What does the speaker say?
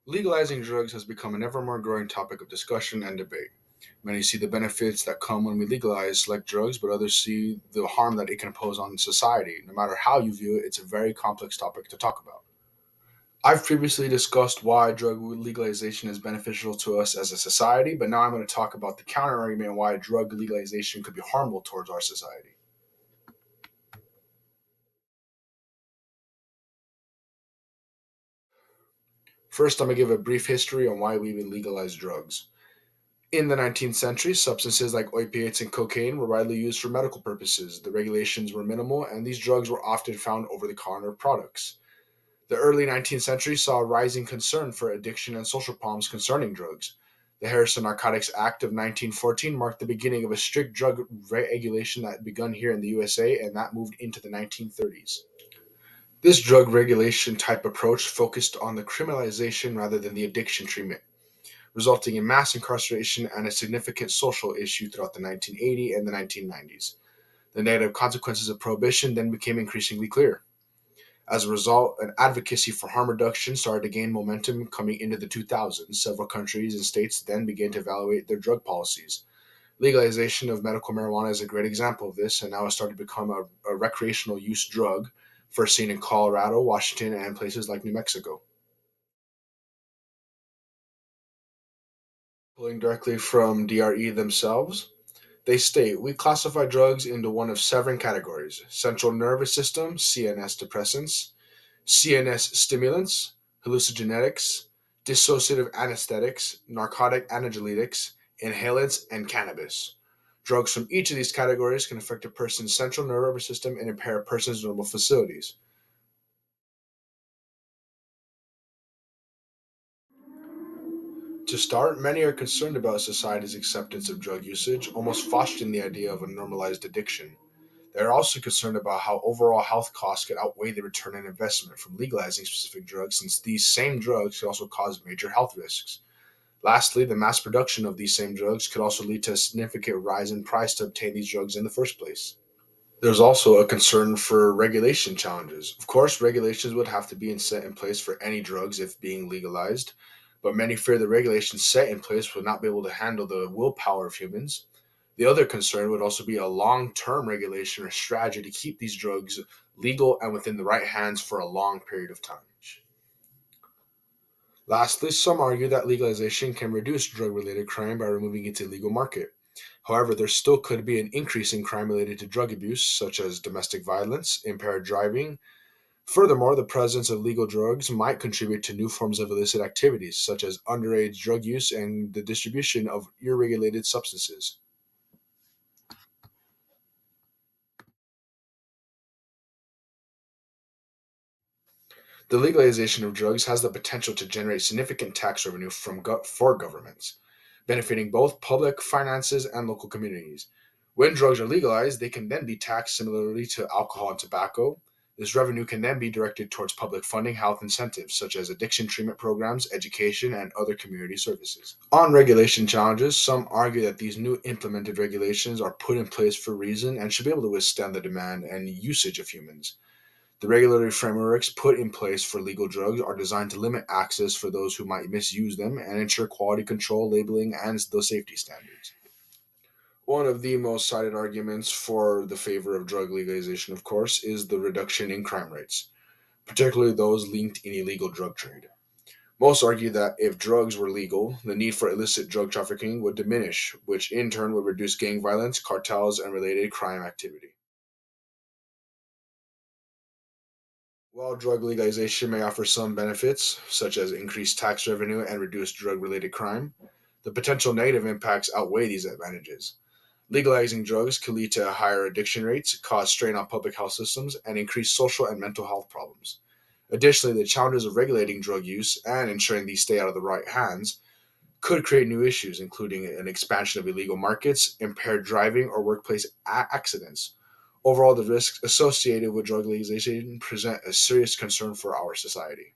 Legalizing drugs has become an ever more growing topic of discussion and debate. Many see the benefits that come when we legalize select drugs, but others see the harm that it can impose on society. No matter how you view it, it's a very complex topic to talk about. I've previously discussed why drug legalization is beneficial to us as a society, but now I'm going to talk about the counter argument why drug legalization could be harmful towards our society. First, I'm going to give a brief history on why we even legalize drugs. In the 19th century, substances like opiates and cocaine were widely used for medical purposes. The regulations were minimal, and these drugs were often found over the counter products. The early 19th century saw a rising concern for addiction and social problems concerning drugs. The Harrison Narcotics Act of 1914 marked the beginning of a strict drug regulation that had begun here in the USA and that moved into the 1930s. This drug regulation type approach focused on the criminalization rather than the addiction treatment, resulting in mass incarceration and a significant social issue throughout the 1980s and the 1990s. The negative consequences of prohibition then became increasingly clear. As a result, an advocacy for harm reduction started to gain momentum coming into the 2000s. Several countries and states then began to evaluate their drug policies. Legalization of medical marijuana is a great example of this, and now has started to become a recreational use drug, first seen in Colorado, Washington, and places like New Mexico. Pulling directly from DRE themselves, they state we classify drugs into one of seven categories: central nervous system, CNS depressants, CNS stimulants, hallucinogenics, dissociative anesthetics, narcotic analgesics, inhalants, and cannabis. Drugs from each of these categories can affect a person's central nervous system and impair a person's normal facilities. To start, many are concerned about society's acceptance of drug usage, almost fostering the idea of a normalized addiction. They are also concerned about how overall health costs could outweigh the return on investment from legalizing specific drugs, since these same drugs could also cause major health risks. Lastly, the mass production of these same drugs could also lead to a significant rise in price to obtain these drugs in the first place. There's also a concern for regulation challenges. Of course, regulations would have to be set in place for any drugs if being legalized, but many fear the regulations set in place would not be able to handle the willpower of humans. The other concern would also be a long term regulation or strategy to keep these drugs legal and within the right hands for a long period of time. Lastly, some argue that legalization can reduce drug related crime by removing its illegal market. However, there still could be an increase in crime related to drug abuse, such as domestic violence, impaired driving. Furthermore, the presence of legal drugs might contribute to new forms of illicit activities, such as underage drug use and the distribution of irregulated substances. The legalization of drugs has the potential to generate significant tax revenue for governments, benefiting both public finances and local communities. When drugs are legalized, they can then be taxed similarly to alcohol and tobacco. This revenue can then be directed towards public funding health incentives, such as addiction treatment programs, education, and other community services. On regulation challenges, some argue that these new implemented regulations are put in place for a reason and should be able to withstand the demand and usage of humans. The regulatory frameworks put in place for legal drugs are designed to limit access for those who might misuse them and ensure quality control, labeling, and the safety standards. One of the most cited arguments for the favor of drug legalization, of course, is the reduction in crime rates, particularly those linked in illegal drug trade. Most argue that if drugs were legal, the need for illicit drug trafficking would diminish, which in turn would reduce gang violence, cartels, and related crime activity. While drug legalization may offer some benefits, such as increased tax revenue and reduced drug related crime, the potential negative impacts outweigh these advantages. Legalizing drugs could lead to higher addiction rates, cause strain on public health systems, and increase social and mental health problems. Additionally, the challenges of regulating drug use and ensuring these stay out of the right hands could create new issues, including an expansion of illegal markets, impaired driving, or workplace accidents. Overall, the risks associated with drug legalization present a serious concern for our society.